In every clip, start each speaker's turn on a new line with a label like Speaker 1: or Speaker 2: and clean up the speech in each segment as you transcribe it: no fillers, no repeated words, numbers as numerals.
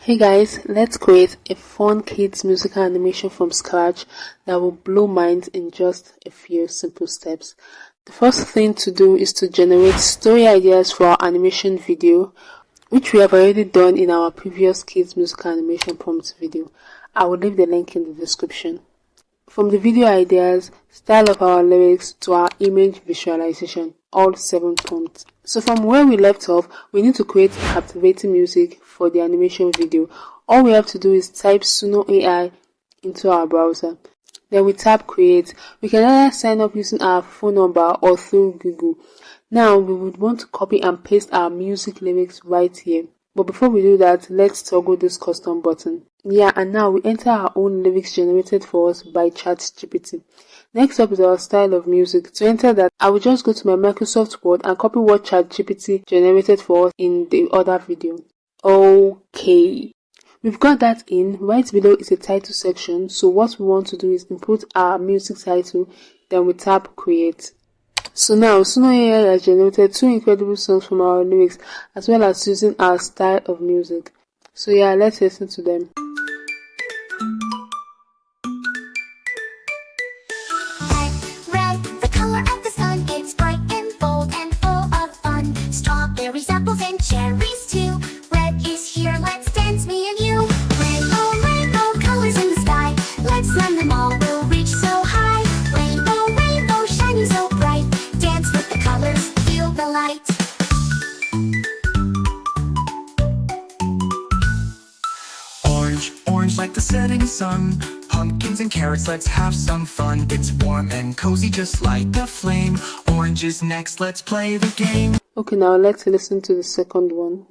Speaker 1: Hey guys, let's create a fun kids musical animation from scratch that will blow minds in just a few simple steps. The first thing to do is to generate story ideas for our animation video, which we have already done in our previous kids musical animation prompts video. I will leave the link in the description. From the video ideas, style of our lyrics to our image visualization, all 7 prompts. So from where we left off, we need to create captivating music for the animation video. All we have to do is type Suno AI into our browser. Then we tap create. We can either sign up using our phone number or through Google. Now we would want to copy and paste our music lyrics right here. But before we do that, let's toggle this custom button. Yeah, and now we enter our own lyrics generated for us by ChatGPT. Next up is our style of music. To enter that, I will just go to my Microsoft Word and copy what ChatGPT generated for us in the other video. Okay. We've got that in. Right below is a title section. So what we want to do is input our music title. Then we tap create. So now Suno AI has generated 2 incredible songs from our lyrics as well as using our style of music. So yeah, let's listen to them.
Speaker 2: Red, the color of the sun, it's bright and bold and full of fun. Strawberries, apples, and cherries too. Red is here, let's dance, me and you. Rainbow, colors in the sky. Let's learn them all, we'll reach so high. Rainbow, shining so bright. Dance with the colors, feel the light.
Speaker 3: Orange like the setting sun. Pumpkins and carrots, let's have some fun. It's warm and cozy just like a flame. Orange is next, let's play the game.
Speaker 1: Okay, now let's listen to the second one.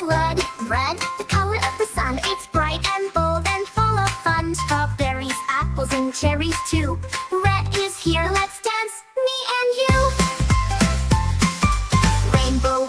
Speaker 2: Red, the color of the sun. It's bright and bold and full of fun. Strawberries, apples, and cherries too. Red is here, let's dance, me and you.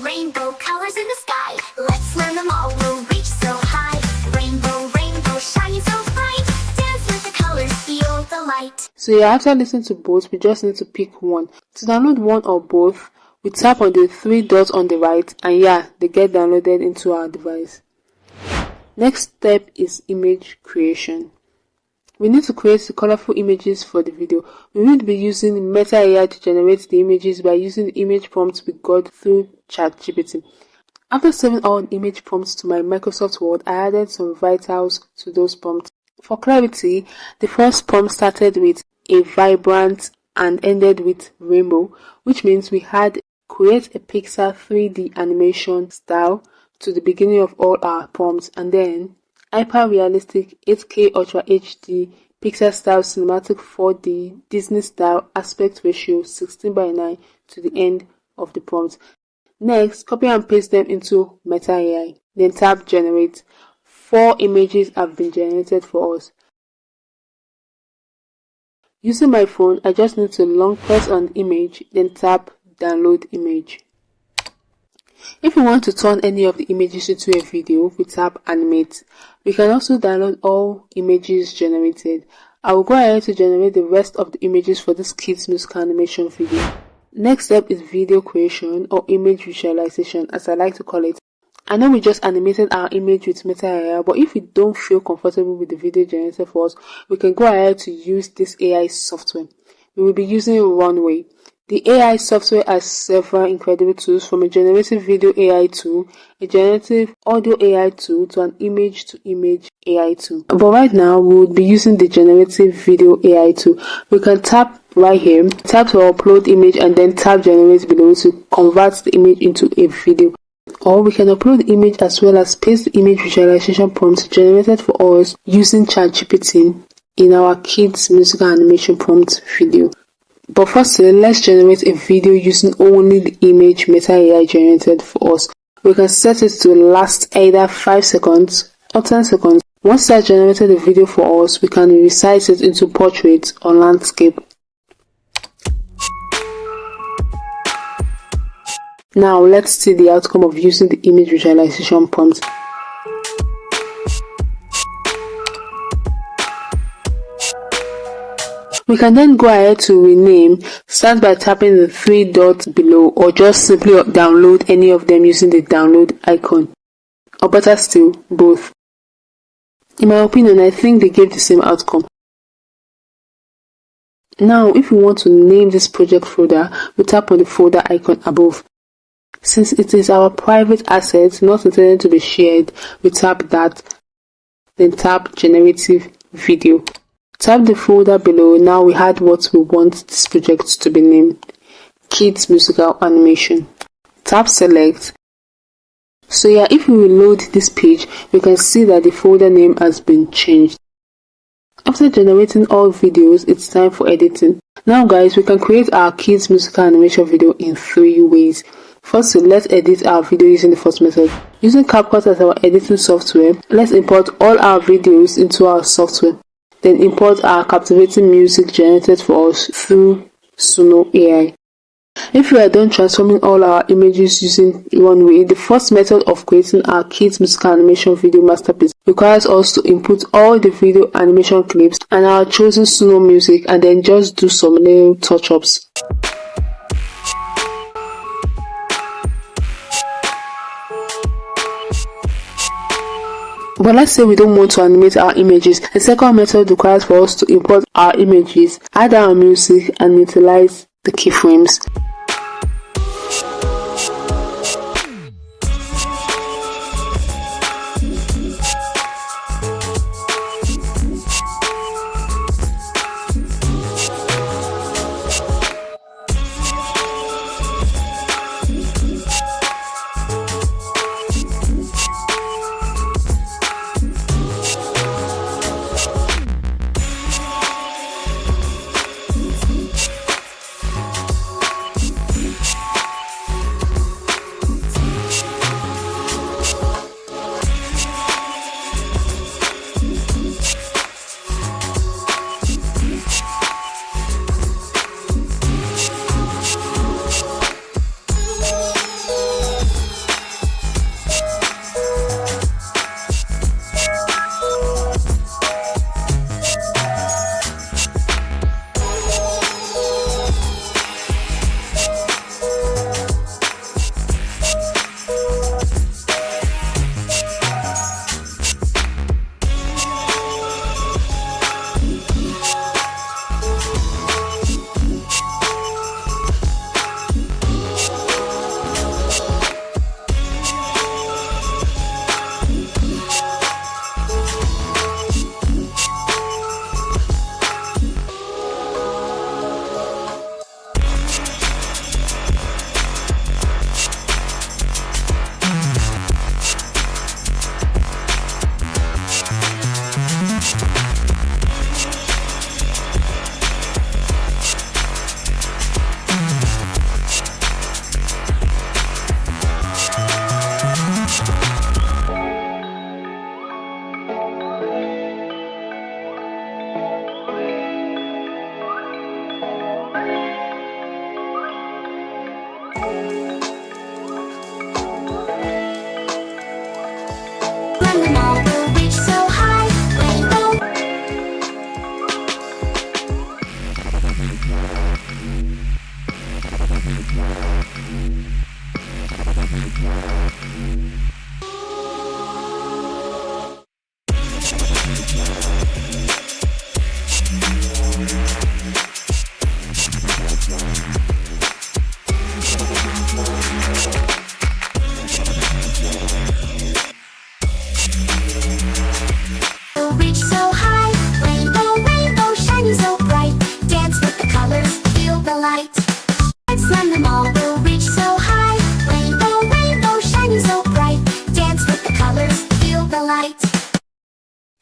Speaker 2: Rainbow, colors in the sky. Let's learn them all, we'll reach so high. Rainbow, shining so bright. Dance with the colors, feel the light.
Speaker 1: So yeah, after listening to both, we just need to pick one. To download one or both, we tap on the 3 dots on the right and yeah, they get downloaded into our device. Next step is image creation. We need to create the colorful images for the video. We will be using MetaAi to generate the images by using the image prompts we got through ChatGPT. After saving all the image prompts to my Microsoft Word, I added some vitals to those prompts. For clarity, the first prompt started with a vibrant and ended with rainbow, which means we had create a Pixar 3D animation style to the beginning of all our prompts, and then hyper-realistic 8K Ultra HD Pixar style cinematic 4D Disney style aspect ratio 16:9 to the end of the prompt. Next, copy and paste them into MetaAi. Then tap generate. 4 images have been generated for us. Using my phone, I just need to long press on the image, then tap download image. If we want to turn any of the images into a video, we tap Animate. We can also download all images generated. I will go ahead to generate the rest of the images for this kids musical animation video. Next step is video creation or image visualization, as I like to call it. I know we just animated our image with MetaAi, but if we don't feel comfortable with the video generated for us, we can go ahead to use this AI software. We will be using Runway. The AI software has several incredible tools, from a generative video AI tool, a generative audio AI tool, to an image-to-image AI tool. But right now, we will be using the generative video AI tool. We can tap right here, tap to upload image, and then tap generate below to convert the image into a video. Or we can upload the image as well as paste the image visualization prompts generated for us using ChatGPT in our kids musical animation prompt video. But firstly, let's generate a video using only the image MetaAi generated for us. We can set it to last either 5 seconds or 10 seconds. Once that generated a video for us, we can resize it into portrait or landscape. Now let's see the outcome of using the image visualization prompt. We can then go ahead to rename. Start by tapping the 3 dots below, or just simply download any of them using the download icon. Or better still, both. In my opinion, I think they gave the same outcome. Now, if we want to name this project folder, we tap on the folder icon above. Since it is our private asset, not intended to be shared, we tap that, then tap Generative Video. Tap the folder below. Now we had what we want this project to be named, Kids Musical Animation. Tap Select. So yeah, if we reload this page, we can see that the folder name has been changed. After generating all videos, it's time for editing. Now guys, we can create our kids musical animation video in 3 ways. Firstly, let's edit our video using the first method. Using Capcut as our editing software, let's import all our videos into our software. Then import our captivating music generated for us through Suno AI. If we are done transforming all our images using Runway, the first method of creating our kids musical animation video masterpiece requires us to input all the video animation clips and our chosen Suno music, and then just do some little touch-ups. But let's say we don't want to animate our images. The second method requires for us to import our images, add our music, and utilize the keyframes.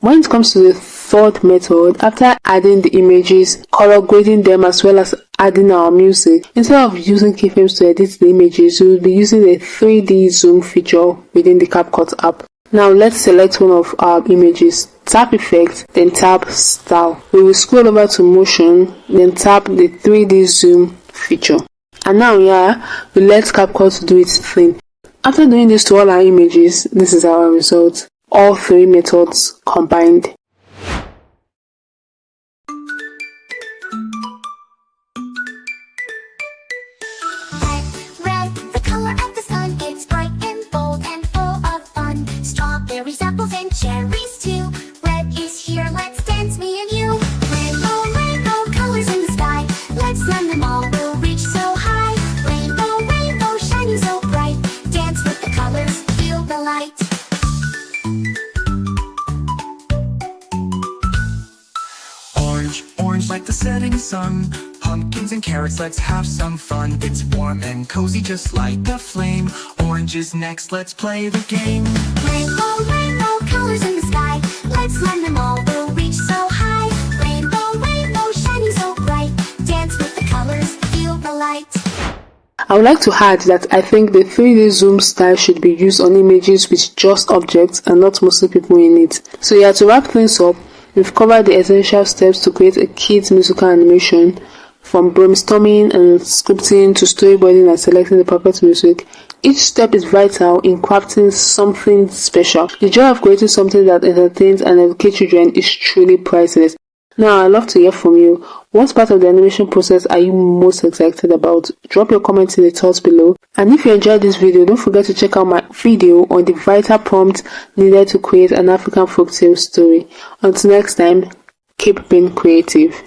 Speaker 1: When it comes to the third method, after adding the images, color grading them, as well as adding our music, instead of using keyframes to edit the images, we will be using a 3D zoom feature within the Capcut app. Now let's select one of our images, tap Effect, then tap Style. We will scroll over to Motion, then tap the 3D zoom feature. And now we let Capcut do its thing. After doing this to all our images, this is our result. All 3 methods combined.
Speaker 3: sun. Pumpkins and carrots, let's have some fun. It's warm and cozy just like the flame. Oranges next, let's play the game.
Speaker 2: Rainbow, rainbow, colors in the sky. Let's learn them all, we'll reach so high. Rainbow, rainbow, shining so bright. Dance with the colors, feel the light.
Speaker 1: I would like to add that I think the 3D zoom style should be used on images with just objects and not mostly people in it. So yeah, to wrap things up, we've covered the essential steps to create a kids musical animation, from brainstorming and scripting to storyboarding and selecting the perfect music. Each step is vital in crafting something special. The joy of creating something that entertains and educates children is truly priceless. Now, I'd love to hear from you. What part of the animation process are you most excited about? Drop your comments in the thoughts below. And if you enjoyed this video, don't forget to check out my video on the vital prompts needed to create an African folktale story. Until next time, keep being creative.